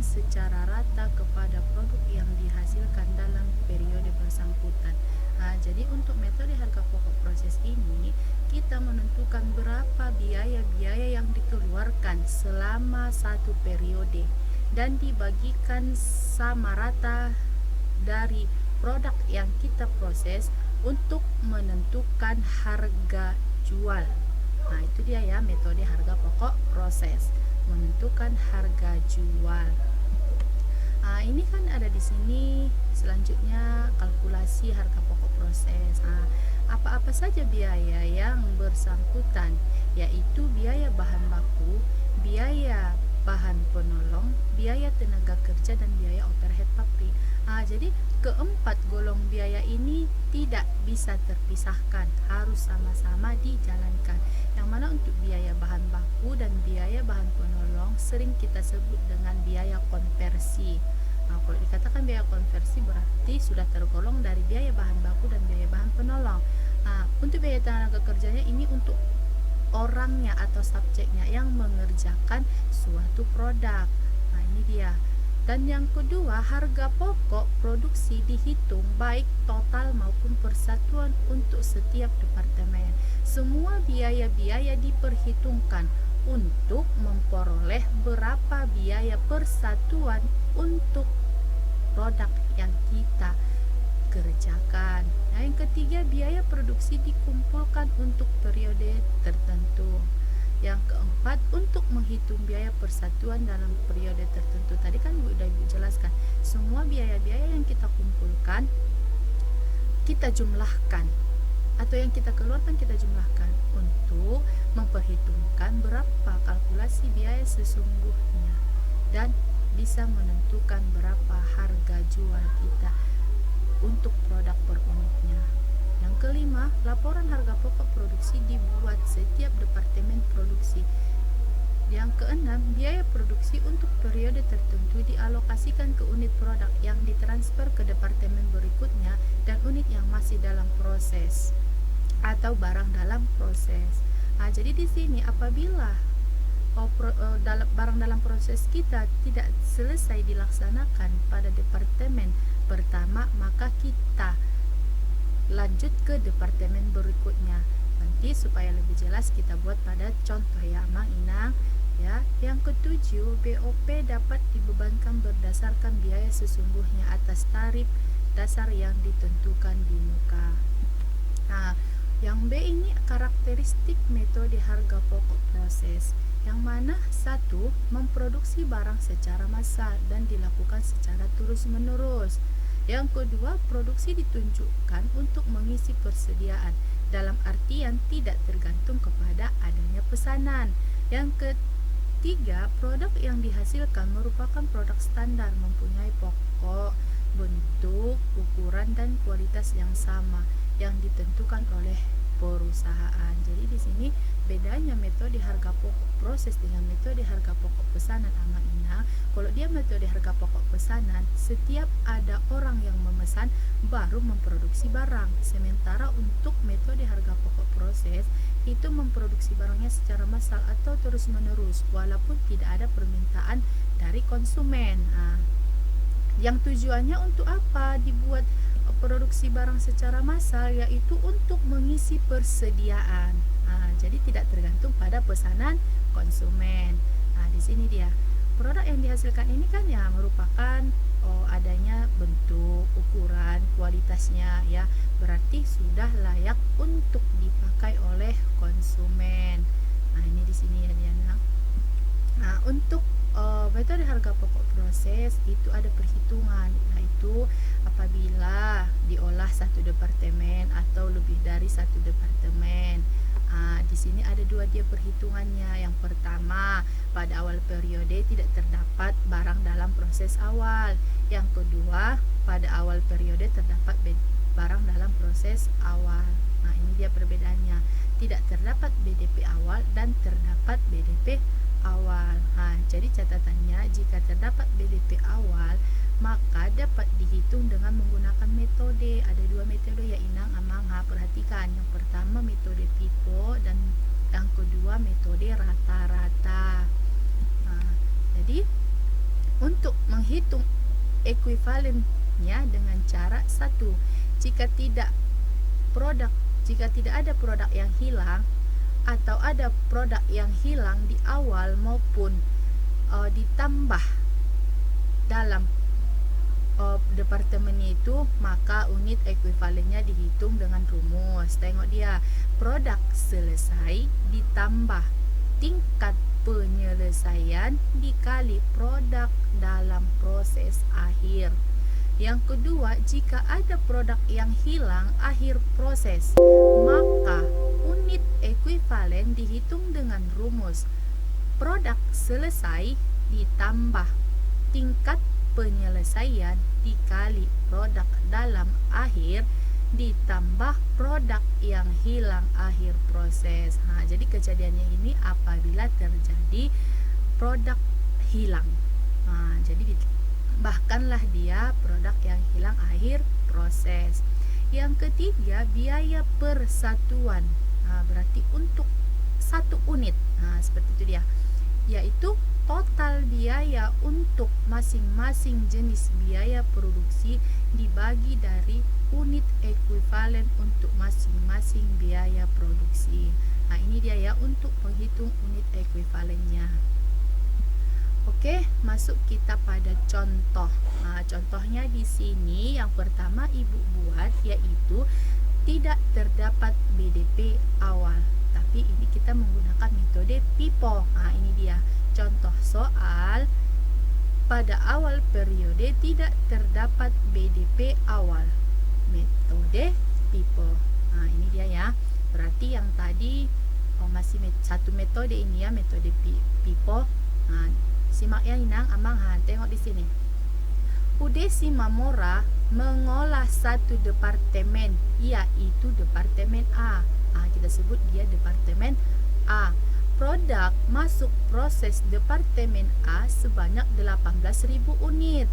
secara rata kepada produk yang dihasilkan dalam periode bersangkutan. Jadi untuk metode harga pokok proses ini, kita menentukan berapa biaya-biaya yang dikeluarkan selama satu periode dan dibagikan sama rata dari produk yang kita proses untuk menentukan harga jual. Nah, itu dia ya metode harga pokok proses, menentukan harga jual. Ini kan ada di sini selanjutnya kalkulasi harga pokok proses. Apa-apa saja biaya yang bersangkutan, yaitu biaya bahan baku, biaya bahan penolong, biaya tenaga kerja, dan biaya overhead pabrik. Jadi keempat golong biaya ini tidak bisa terpisahkan, harus sama-sama dijalankan. Yang mana untuk biaya bahan baku dan biaya bahan penolong sering kita sebut dengan biaya konversi. Kalau dikatakan biaya konversi berarti sudah tergolong dari biaya bahan baku dan biaya bahan penolong. Untuk biaya tenaga kerjanya ini untuk orangnya atau subjeknya yang mengerjakan suatu produk. Ini dia. Dan yang kedua, harga pokok produksi dihitung baik total maupun persatuan untuk setiap departemen. Semua biaya-biaya diperhitungkan untuk memperoleh berapa biaya persatuan untuk produk yang kita kerjakan. Yang ketiga, biaya produksi dikumpulkan untuk periode tertentu. Yang keempat, untuk menghitung biaya persatuan dalam periode tertentu. Tadi kan sudah Ibu jelaskan, semua biaya-biaya yang kita kumpulkan, kita jumlahkan, atau yang kita keluarkan kita jumlahkan untuk memperhitungkan berapa kalkulasi biaya sesungguhnya dan bisa menentukan berapa harga jual kita untuk produk per unitnya. Yang kelima, laporan harga pokok produksi dibuat setiap departemen produksi. Yang keenam, biaya produksi untuk periode tertentu dialokasikan ke unit produk yang ditransfer ke departemen berikutnya dan unit yang masih dalam proses atau barang dalam proses. Jadi di sini apabila barang dalam proses kita tidak selesai dilaksanakan pada departemen pertama, maka kita lanjut ke departemen berikutnya. Nanti supaya lebih jelas kita buat pada contoh ya, Mang Inang ya. Yang ketujuh, BOP dapat dibebankan berdasarkan biaya sesungguhnya atas tarif dasar yang ditentukan di muka. Yang B ini karakteristik metode harga pokok proses. Yang mana satu, memproduksi barang secara massal dan dilakukan secara terus-menerus. Yang kedua, produksi ditunjukkan untuk mengisi persediaan, dalam artian tidak tergantung kepada adanya pesanan. Yang ketiga, produk yang dihasilkan merupakan produk standar, mempunyai pokok, bentuk, ukuran, dan kualitas yang sama yang ditentukan oleh perusahaan. Jadi di sini bedanya metode harga pokok proses dengan metode harga pokok pesanan, Amang Ina. Kalau dia metode harga pokok pesanan, setiap ada orang yang memesan baru memproduksi barang. Sementara untuk metode harga pokok proses itu memproduksi barangnya secara massal atau terus menerus walaupun tidak ada permintaan dari konsumen. Yang tujuannya untuk apa dibuat produksi barang secara massal, yaitu untuk mengisi persediaan. Jadi tidak tergantung pada pesanan konsumen. Di sini dia produk yang dihasilkan ini kan ya merupakan adanya bentuk, ukuran, kualitasnya ya, berarti sudah layak untuk dipakai oleh konsumen. Ini di sini ya Diana. Untuk metode harga pokok proses itu ada perhitungan, yaitu apabila diolah satu departemen atau lebih dari satu departemen. Di sini ada dua dia perhitungannya. Yang pertama, pada awal periode tidak terdapat barang dalam proses awal. Yang kedua, pada awal periode terdapat barang dalam proses awal. Ini dia perbedaannya. Tidak terdapat BDP awal dan terdapat BDP awal. Jadi catatannya, jika terdapat BDP awal maka dapat dihitung dengan menggunakan metode. Ada dua metode ya Inang, Amang. Perhatikan, yang pertama metode FIFO dan yang kedua metode rata-rata. Jadi untuk menghitung ekuivalennya dengan cara satu, jika tidak ada produk yang hilang atau ada produk yang hilang di awal maupun ditambah dalam departemennya itu, maka unit ekuivalennya dihitung dengan rumus. Tengok dia, produk selesai ditambah tingkat penyelesaian dikali produk dalam proses akhir. Yang kedua, jika ada produk yang hilang akhir proses, maka unit ekuivalen dihitung dengan rumus produk selesai ditambah tingkat penyelesaian dikali produk dalam akhir ditambah produk yang hilang akhir proses. Jadi kejadiannya ini apabila terjadi produk hilang. Jadi bahkanlah dia produk yang hilang akhir proses. Yang ketiga, biaya persatuan. Berarti untuk satu unit. Seperti itu dia. Yaitu total biaya untuk masing-masing jenis biaya produksi dibagi dari unit ekuivalen untuk masing-masing biaya produksi. Ini dia ya untuk menghitung unit ekuivalennya. Oke, masuk kita pada contoh. Contohnya di sini yang pertama ibu buat yaitu tidak terdapat BDP awal. Tapi ini kita menggunakan metode PIPO. Ini dia contoh soal. Pada awal periode tidak terdapat BDP awal. Metode PIPO. Ini dia ya. Berarti yang tadi masih satu metode ini ya, metode PIPO. Simak ya Inang, Amang, tengok di sini. Udesi Mamora mengolah satu departemen, yaitu departemen A. Kita sebut dia departemen A. Produk masuk proses departemen A sebanyak 18.000 unit.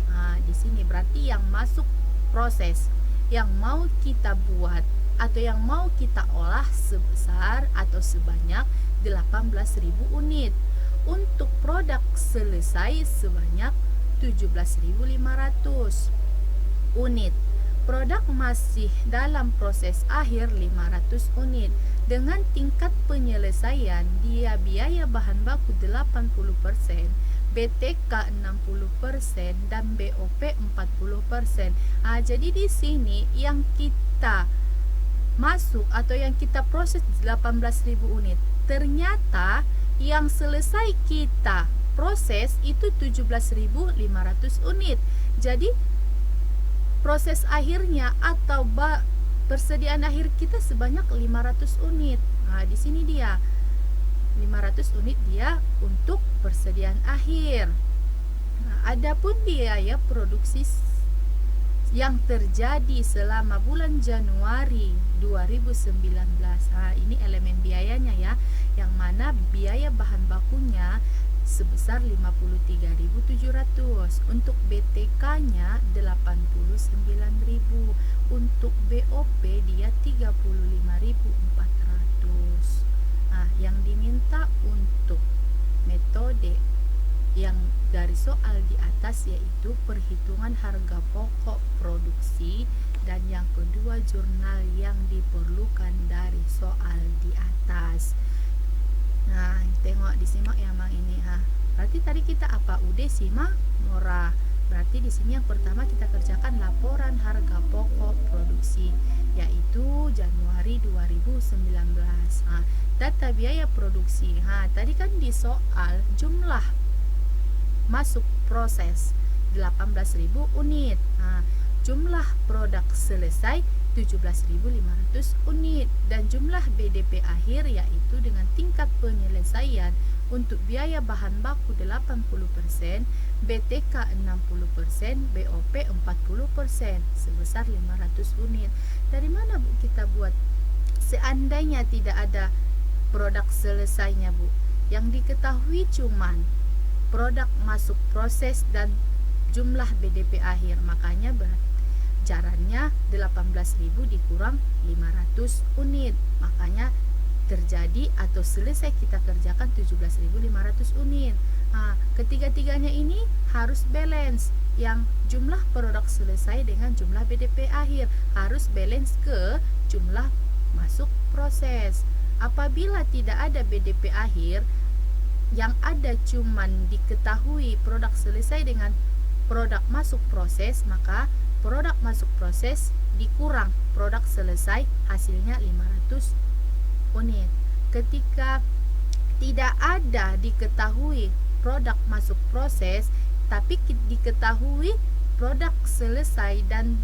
Di sini berarti yang masuk proses, yang mau kita buat atau yang mau kita olah sebesar atau sebanyak 18.000 unit. Untuk produk selesai sebanyak 17.500 unit. Produk masih dalam proses akhir 500 unit. Dengan tingkat penyelesaian dia biaya bahan baku 80%, BTK 60% dan BOP 40%. Jadi di sini yang kita masuk atau yang kita proses 18.000 unit. Ternyata yang selesai kita proses itu 17.500 unit. Jadi proses akhirnya atau persediaan akhir kita sebanyak 500 unit. Di sini dia 500 unit dia untuk persediaan akhir. Adapun biaya produksi yang terjadi selama bulan Januari 2019. Ini elemen biayanya ya, yang mana biaya bahan bakunya sebesar 53.700, untuk BTK-nya 89.000, untuk BOP dia 35.400. Yang diminta untuk metode yang dari soal di atas yaitu perhitungan harga pokok produksi, dan yang kedua jurnal yang diperlukan dari soal di atas. Tengok disimak ya Mang ini. Berarti tadi kita apa? Udesi Mamora. Berarti di sini yang pertama kita kerjakan laporan harga pokok produksi yaitu Januari 2019. Data biaya produksi. Tadi kan di soal jumlah masuk proses 18.000 unit. Jumlah produk selesai 17.500 unit dan jumlah BDP akhir yaitu dengan tingkat penyelesaian untuk biaya bahan baku 80%, BTK 60%, BOP 40% sebesar 500 unit. Dari mana Bu kita buat? Seandainya tidak ada produk selesainya Bu, yang diketahui cuman produk masuk proses dan jumlah BDP akhir, makanya jarannya 18.000 dikurang 500 unit, makanya terjadi atau selesai kita kerjakan 17.500 unit. Ketiga-tiganya ini harus balance, yang jumlah produk selesai dengan jumlah BDP akhir, harus balance ke jumlah masuk proses. Apabila tidak ada BDP akhir, yang ada cuman diketahui produk selesai dengan produk masuk proses, maka produk masuk proses dikurang produk selesai, hasilnya 500 unit. Ketika tidak ada diketahui produk masuk proses, tapi diketahui produk selesai dan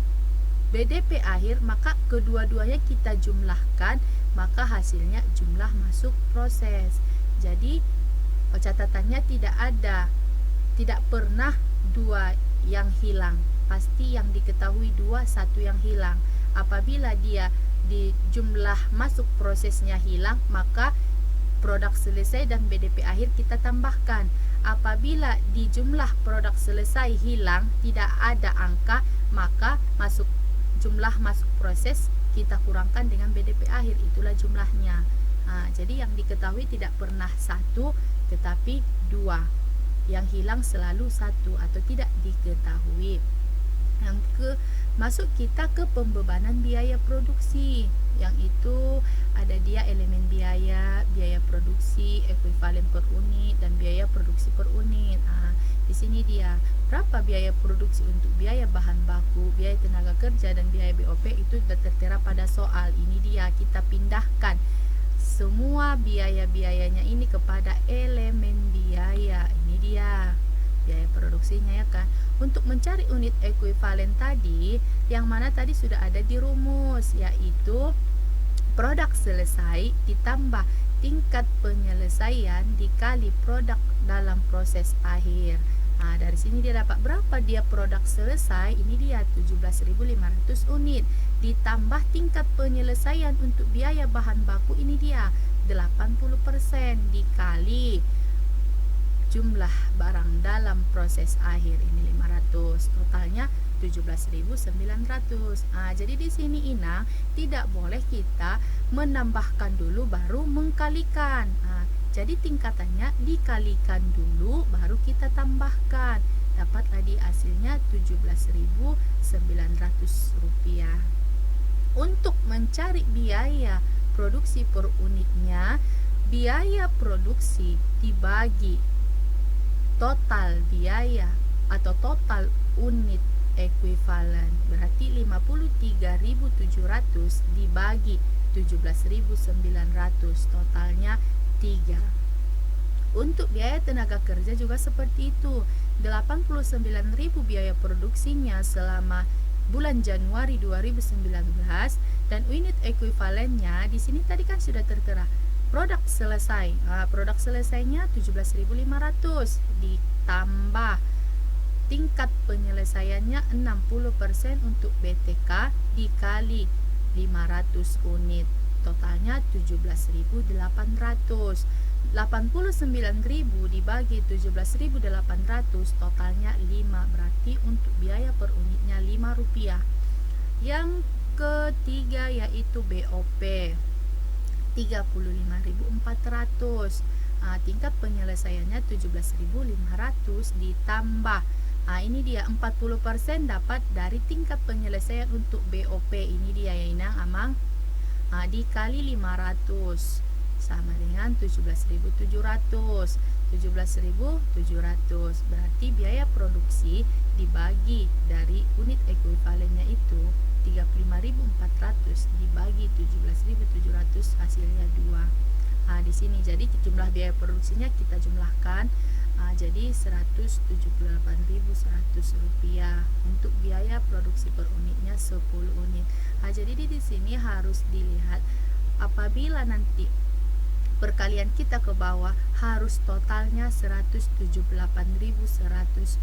BDP akhir, maka kedua-duanya kita jumlahkan, maka hasilnya jumlah masuk proses. Jadi catatannya tidak pernah dua yang hilang, pasti yang diketahui dua, satu yang hilang. Apabila dia di jumlah masuk prosesnya hilang, maka produk selesai dan BDP akhir kita tambahkan. Apabila di jumlah produk selesai hilang, tidak ada angka, maka jumlah masuk proses kita kurangkan dengan BDP akhir, itulah jumlahnya. Jadi yang diketahui tidak pernah satu, tetapi dua. Yang hilang selalu satu atau tidak diketahui. Masuk kita ke pembebanan biaya produksi, yang itu ada dia elemen biaya produksi, ekuivalen per unit, dan biaya produksi per unit. Di sini dia berapa biaya produksi untuk biaya bahan baku, biaya tenaga kerja, dan biaya BOP itu sudah tertera pada soal. Ini dia, kita pindahkan semua biaya-biayanya ini kepada elemen biaya. Ini dia biaya produksinya, ya kan. Untuk mencari unit ekuivalen tadi, yang mana tadi sudah ada di rumus, yaitu produk selesai ditambah tingkat penyelesaian dikali produk dalam proses akhir. Dari sini dia dapat berapa dia produk selesai, ini dia 17.500 unit, ditambah tingkat penyelesaian untuk biaya bahan baku, ini dia 80%, dikali jumlah barang dalam proses akhir, ini 500, totalnya 17.900. Jadi di sini Inang tidak boleh kita menambahkan dulu baru mengkalikan. Jadi tingkatannya dikalikan dulu baru kita tambahkan. Dapat tadi hasilnya 17.900 rupiah. Untuk mencari biaya produksi per unitnya, biaya produksi dibagi total biaya atau total unit ekuivalen, berarti 53.700 dibagi 17.900, totalnya 3. Untuk biaya tenaga kerja juga seperti itu, 89.000 biaya produksinya selama bulan Januari 2019, dan unit ekuivalennya di sini tadi kan sudah tertera produk selesai. Produk selesainya 17.500 ditambah tingkat penyelesaiannya 60% untuk BTK dikali 500 unit, totalnya 17.800. 89.000 dibagi 17.800, totalnya 5, berarti untuk biaya per unitnya 5 rupiah. Yang ketiga yaitu BOP 35.400. Tingkat penyelesaiannya 17.500 ditambah, ini dia 40% dapat dari tingkat penyelesaian untuk BOP, ini dia ya Inang Amang, dikali 500 sama dengan 17.700. 17.700 berarti biaya produksi dibagi dari unit ekuivalennya itu 35.400 dibagi 17.700, hasilnya 2. Di sini jadi jumlah biaya produksinya kita jumlahkan, jadi 178.100 rupiah untuk biaya produksi per unitnya 10 unit. Jadi di sini harus dilihat apabila nanti perkalian kita ke bawah harus totalnya 178.100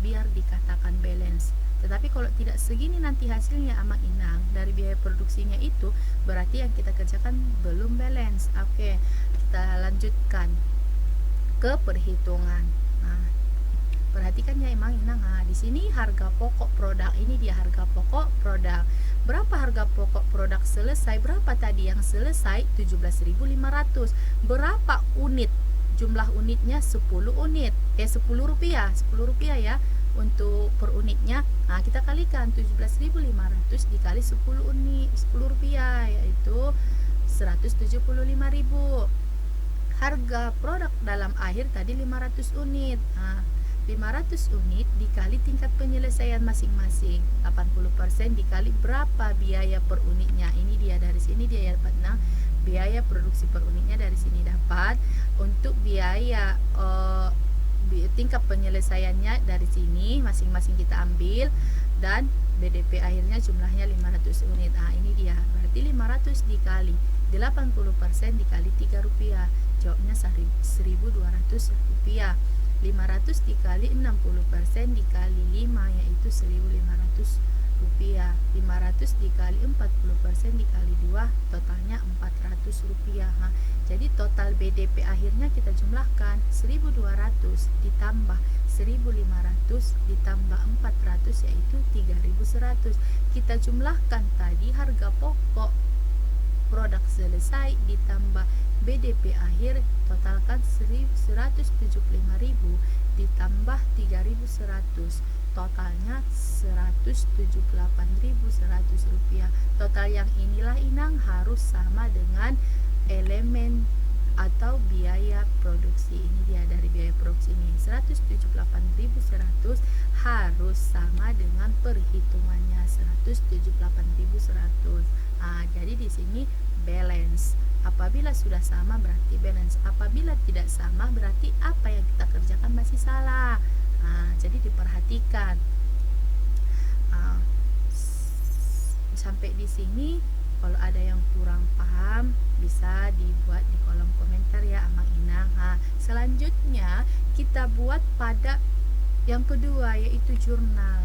biar dikatakan balance. Tetapi kalau tidak segini nanti hasilnya Amang Inang dari biaya produksinya itu, berarti yang kita kerjakan belum balance. Oke, kita lanjutkan ke perhitungan. Perhatikan ya Amang Inang. Di sini harga pokok produk, ini dia harga pokok produk. Berapa harga pokok produk selesai? Berapa tadi yang selesai? 17.500. Berapa unit? Jumlah unitnya 10 unit. 10 rupiah ya. untuk per unitnya. Nah, kita kalikan 17.500 dikali 10 unit, 10 rupiah, yaitu 175.000. Harga produk dalam akhir tadi 500 unit. Nah, 500 unit dikali tingkat penyelesaian masing-masing, 80% dikali berapa biaya per unitnya. Ini dia, dari sini dia dapat biaya produksi per unitnya, dari sini dapat. Untuk biaya tingkat penyelesaiannya dari sini masing-masing kita ambil, dan BDP akhirnya jumlahnya 500 unit. Nah, ini dia, berarti 500 dikali 80% dikali 3 rupiah, jawabnya 1.200 rupiah. 500 dikali 60% dikali 5, yaitu 1.500 rupiah. 500 dikali 40% dikali 2, totalnya 400 rupiah. Nah, jadi total BDP akhirnya kita jumlahkan 1.200 ditambah 1.500 ditambah 400, yaitu 3.100. Kita jumlahkan tadi harga pokok produk selesai ditambah BDP akhir, totalkan 175.000 ditambah 3.100, totalnya 178.100 rupiah. Total yang inilah Inang harus sama dengan elemen atau biaya produksi. Ini dia, dari biaya produksi ini 178.100 harus sama dengan perhitungannya 178.100. Nah, jadi di sini balance. Apabila sudah sama berarti balance. Apabila tidak sama berarti apa yang kita kerjakan masih salah. Nah, jadi diperhatikan. Sampai di sini, kalau ada yang kurang paham bisa dibuat di kolom komentar ya Amang Inang. Selanjutnya kita buat pada yang kedua, yaitu jurnal